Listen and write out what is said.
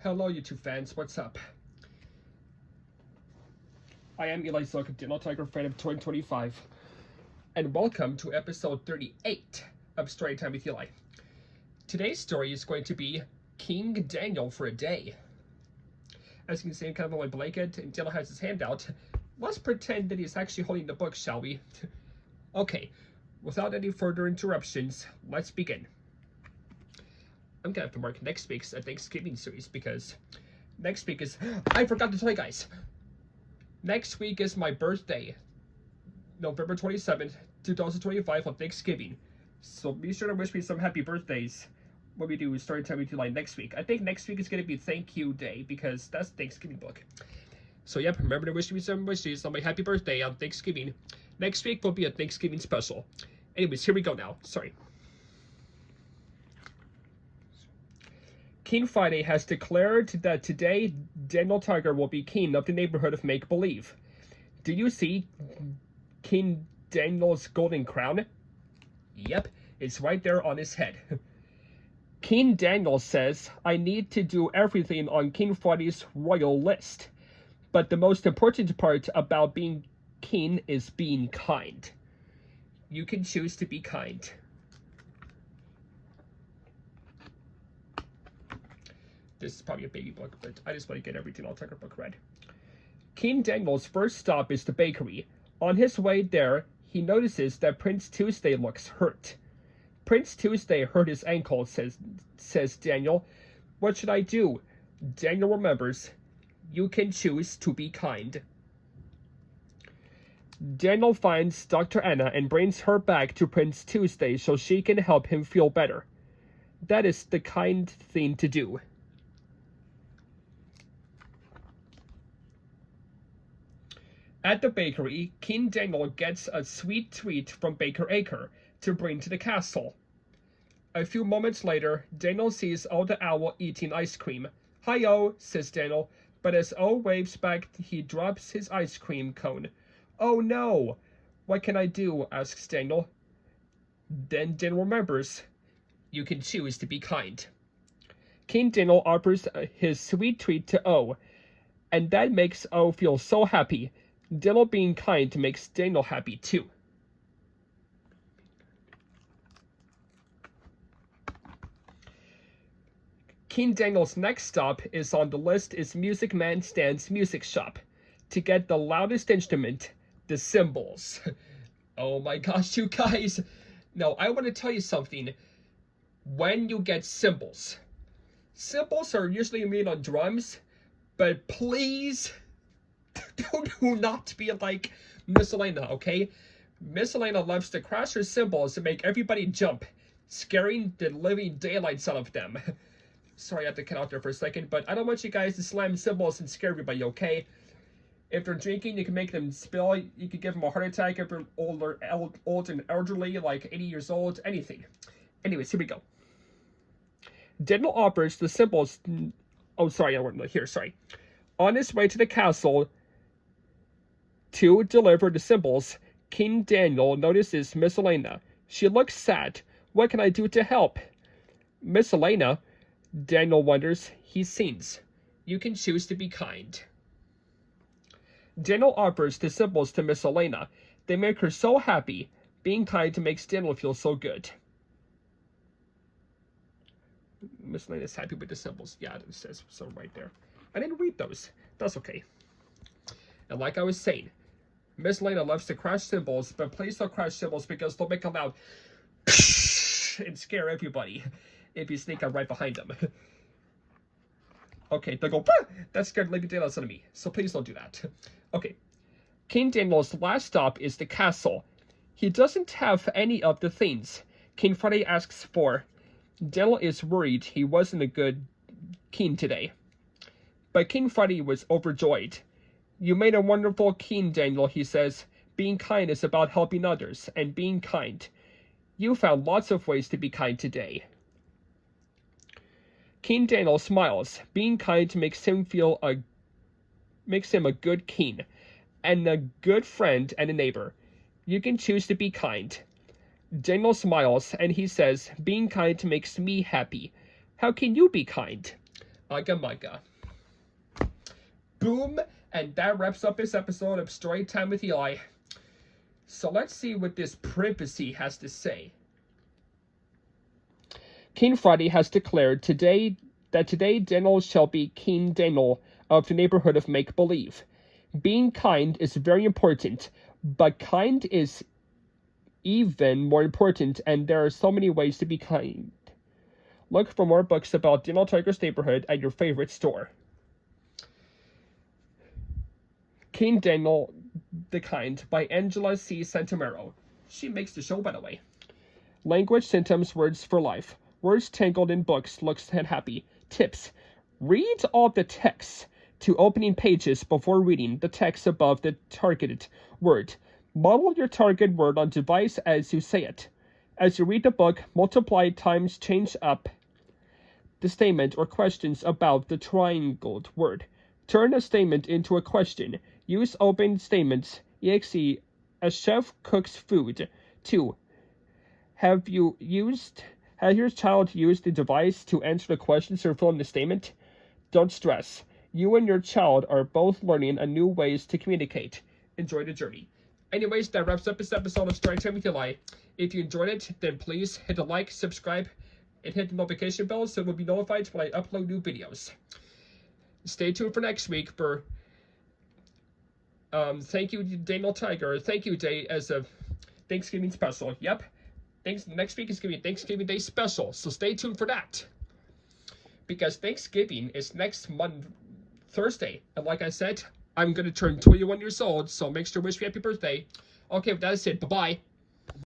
Hello, YouTube fans. What's up? I am Eli Zuck, Dino Tiger fan of 2025, and welcome to episode 38 of Storytime with Eli. Today's story is going to be King Daniel for a Day. As you can see, I'm kind of on my blanket, and Daniel has his hand out. Let's pretend that he's actually holding the book, shall we? Okay, without any further interruptions, let's begin. I'm gonna have to mark next week's Thanksgiving series because next week is... I forgot to tell you guys! Next week is my birthday, November 27th, 2025 on Thanksgiving. So be sure to wish me some happy birthdays when we do Storytime with Eli next week. I think next week is going to be Thank You Day because that's Thanksgiving book. So yep, remember to wish me some wishes on my happy birthday on Thanksgiving. Next week will be a Thanksgiving special. Anyways, here we go now. Sorry. King Friday has declared that today Daniel Tiger will be king of the neighborhood of make-believe. Do you see King Daniel's golden crown? Yep, it's right there on his head. King Daniel says, I need to do everything on King Friday's royal list. But the most important part about being king is being kind. You can choose to be kind. This is probably a baby book, but I just want to get every Daniel Tiger book read. King Daniel's first stop is the bakery. On his way there, he notices that Prince Tuesday looks hurt. Prince Tuesday hurt his ankle, says Daniel. What should I do? Daniel remembers, you can choose to be kind. Daniel finds Dr. Anna and brings her back to Prince Tuesday so she can help him feel better. That is the kind thing to do. At the bakery, King Daniel gets a sweet treat from Baker Acre to bring to the castle. A few moments later, Daniel sees O the owl eating ice cream. Hi-oh, says Daniel, but as O waves back, he drops his ice cream cone. Oh no! What can I do? Asks Daniel. Then Daniel remembers, you can choose to be kind. King Daniel offers his sweet treat to O, and that makes O feel so happy. Daniel being kind makes Daniel happy too. King Daniel's next stop is on the list is Music Man Stan's music shop to get the loudest instrument, the cymbals. Oh my gosh, you guys. No, I want to tell you something. When you get cymbals are usually made on drums, but please do not be like Miss Elaina, okay? Miss Elaina loves to crash her cymbals and make everybody jump, scaring the living daylights out of them. Sorry, I have to cut out there for a second, but I don't want you guys to slam cymbals and scare everybody, okay? If they're drinking, you can make them spill. You can give them a heart attack if they're old and elderly, like 80 years old, anything. Anyways, here we go. Daniel offers the cymbals... Oh, sorry, I wasn't here, sorry. On his way to the castle to deliver the cymbals, King Daniel notices Miss Elaina. She looks sad. What can I do to help? Miss Elaina, Daniel wonders. He sings. You can choose to be kind. Daniel offers the cymbals to Miss Elaina. They make her so happy. Being kind makes Daniel feel so good. Miss Elaina is happy with the cymbals. Yeah, it says so right there. I didn't read those. That's okay. And like I was saying, Miss Elaina loves to crash cymbals, but please don't crash cymbals because they'll make a loud and scare everybody if you sneak up right behind them. Okay, they'll go, that scared Lady Daniel's out of me, so please don't do that. Okay, King Daniel's last stop is the castle. He doesn't have any of the things King Friday asks for. Daniel is worried he wasn't a good king today. But King Friday was overjoyed. You made a wonderful king, Daniel, he says. Being kind is about helping others and being kind. You found lots of ways to be kind today. King Daniel smiles. Being kind makes him a good king and a good friend and a neighbor. You can choose to be kind. Daniel smiles and he says, being kind makes me happy. How can you be kind? Ugga mugga. Boom, and that wraps up this episode of Storytime with Eli. So let's see what this privacy has to say. King Friday has declared that today Daniel shall be King Daniel of the neighborhood of make-believe. Being kind is very important, but kind is even more important, and there are so many ways to be kind. Look for more books about Daniel Tiger's neighborhood at your favorite store. King Daniel the Kind by Angela C. Santamero. She makes the show, by the way. Language, symptoms, words for life. Words tangled in books, looks unhappy. Tips. Read all the text to opening pages before reading the text above the targeted word. Model your target word on device as you say it. As you read the book, multiply times change up the statement or questions about the triangled word. Turn a statement into a question. Use open statements. Exe, a chef cooks food. 2. Have your child used the device to answer the questions or fill in the statement? Don't stress. You and your child are both learning a new ways to communicate. Enjoy the journey. Anyways, that wraps up this episode of Storytime with Eli. If you enjoyed it, then please hit the like, subscribe, and hit the notification bell so you'll be notified when I upload new videos. Stay tuned for next week for thank you, Daniel Tiger. Thank you Day as a Thanksgiving special. Yep. Next week is going to be Thanksgiving Day special, so stay tuned for that. Because Thanksgiving is next month, Thursday. And like I said, I'm going to turn 21 years old, so make sure to wish me happy birthday. Okay, with that said, bye-bye.